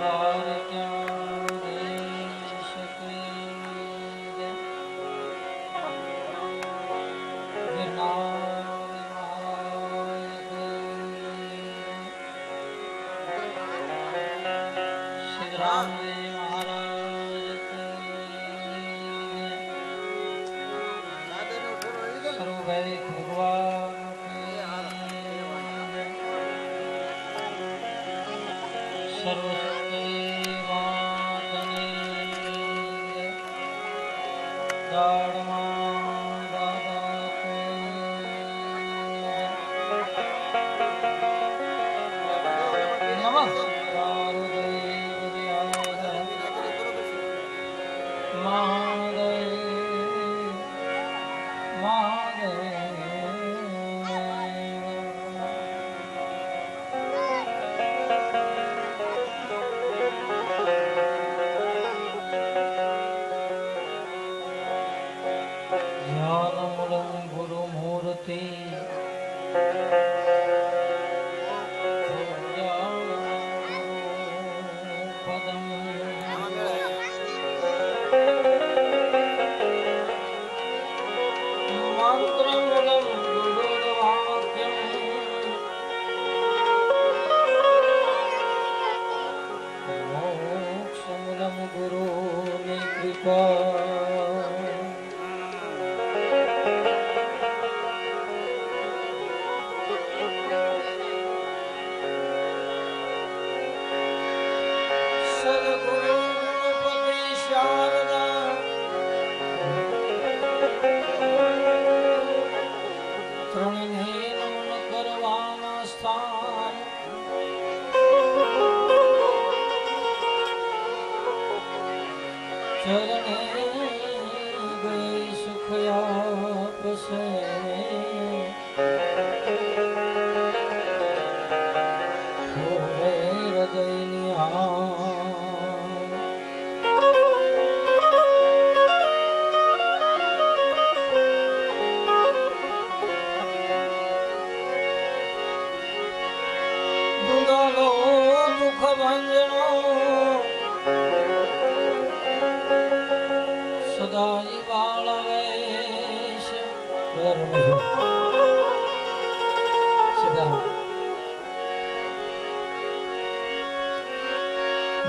વાર ક્યાં દેશ કે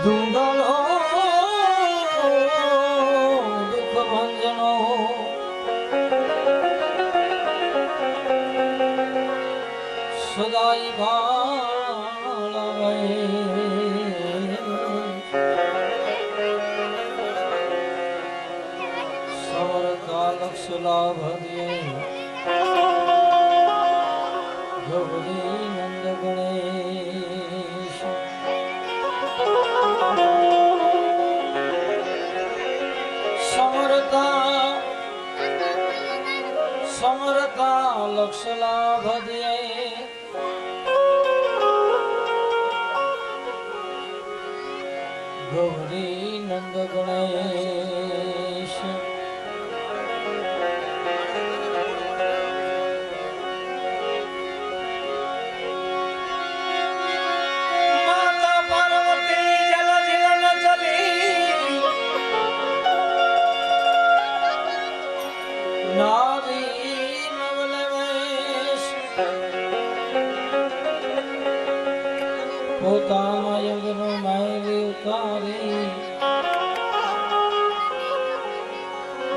ધૂંધળો દુઃખ ભંજનો સદાય ભાળવે સમરતા લક્ષ લાભ દે ગૌરી નંદ ગણેશ સમરતા લક્ષ લાભ દે ગૌરી નંદ ગણેશ માતા પાર્વતી જલ જીવન ચલી નારી નવલવેશ પોતાના યજ્ઞ માયલી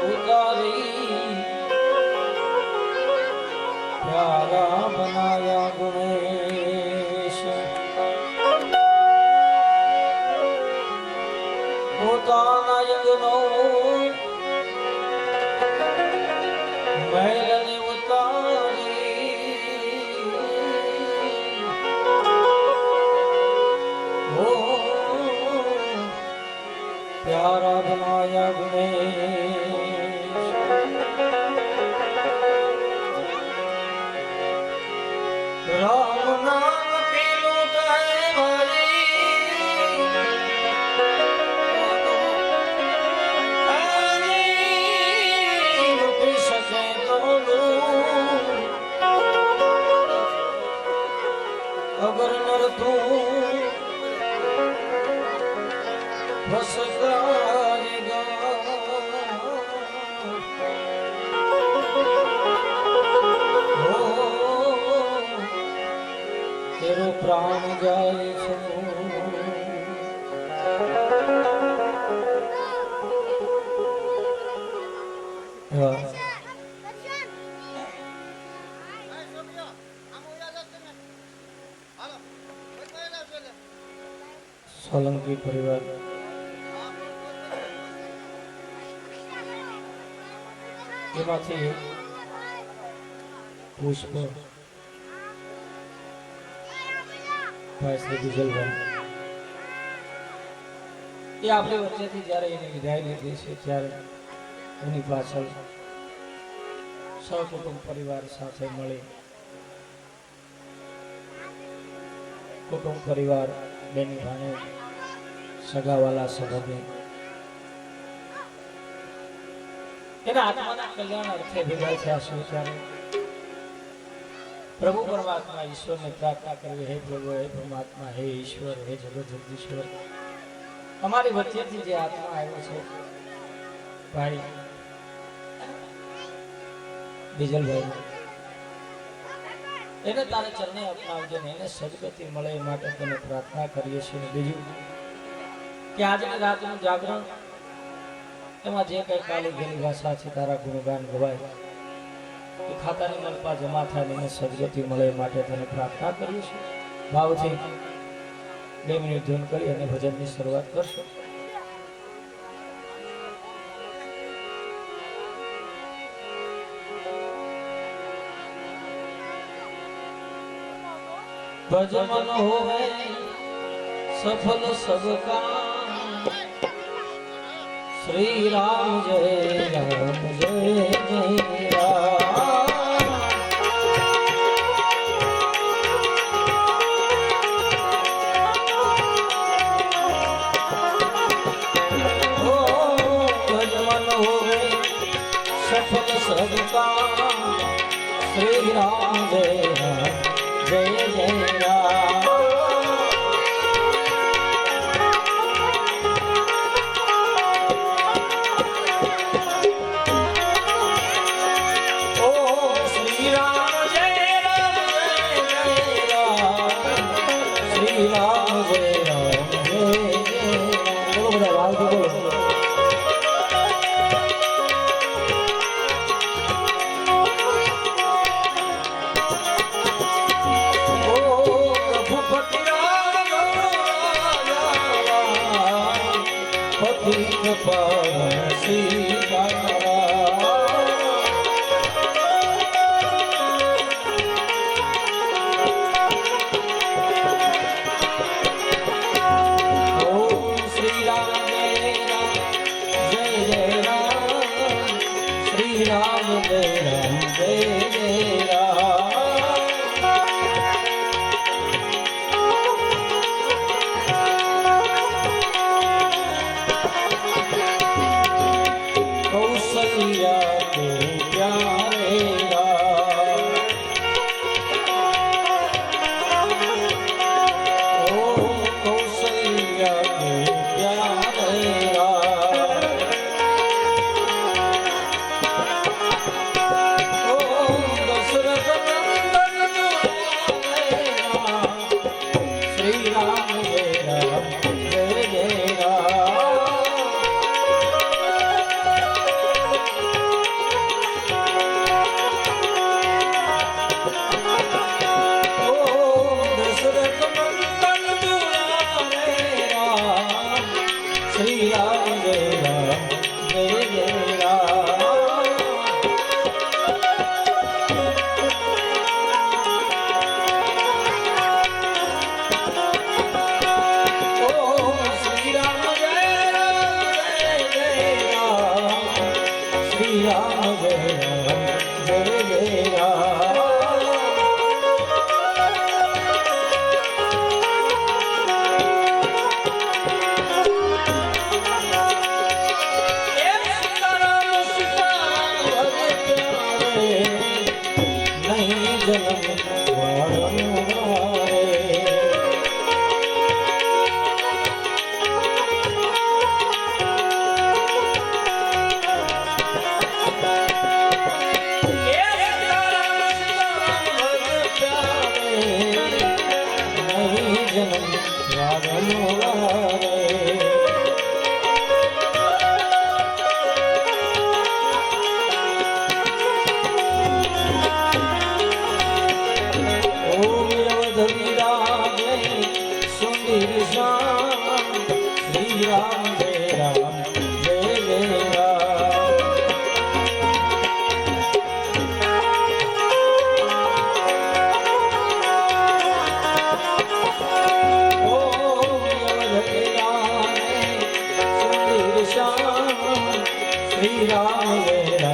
ઉતારી પ્યારા બનાયા ગણેશ પોતાના યજ્ઞ મૈલને ઉતારી હો પ્યારા બનાયા ગણેશ રામ નામ પીલું કહે અગર નર તું ફસકારેગા હો તેરો પ્રાણ જાય છે સોલંકી પરિવાર એમાંથી પુષ્પ ભાઈ શ્રી બીજલભાઈ એ આપણી વચ્ચેથી જ્યારે એની વિદાય લીધી છે ત્યારે એની પાછળ સહકુટુંબ પરિવાર સાથે મળી કુટુંબ પરિવાર બેની ભાણે સગાવાલા સંબંધી એના આત્માના કલ્યાણ અર્થે ભેગા થયા છે ત્યારે પ્રભુ પરમાત્મા ઈશ્વરને પ્રાર્થના કરવી, હે પ્રભુ, હે પરમાત્મા, હે ઈશ્વર, હે જગત જગદીશ્વર, અમારી વચ્ચેથી જે આત્મા આવ્યો છે ભાઈ બીજલભાઈ, એને તારે ચરણે અપનાવજે ને એને સદગતિ મળે એ માટે તને પ્રાર્થના કરીએ છીએ. બીજું કે આજની રાતનું જાગરણ એમાં જે કઈ કાલી ગેલી ભાષા છે તારા ગુણગાન ગવાય એ ખાતાની મલપા જમા થાય એને સદગતિ મળે એ માટે તને પ્રાર્થના કરીએ છીએ. ભાવથી 2 મિનિટ ધૂન કરી અને ભજનની શરૂઆત કરશો. भजमन होवे सफल सब काम, श्री राम जय राम जय जय राम. ओ भजमन होवे सफल सब काम, श्री राम जय राम जय जय राम. ओ श्री राम जय राम जय जय राम, श्री राम जय राम जय जय राम. बोलो બધા ભાવથી બોલો. राम जय राम जय जय राम. कौशल्या के प्यारे राम, ओ कौशल्या के प्यारे राम. Oh શ્રી રામ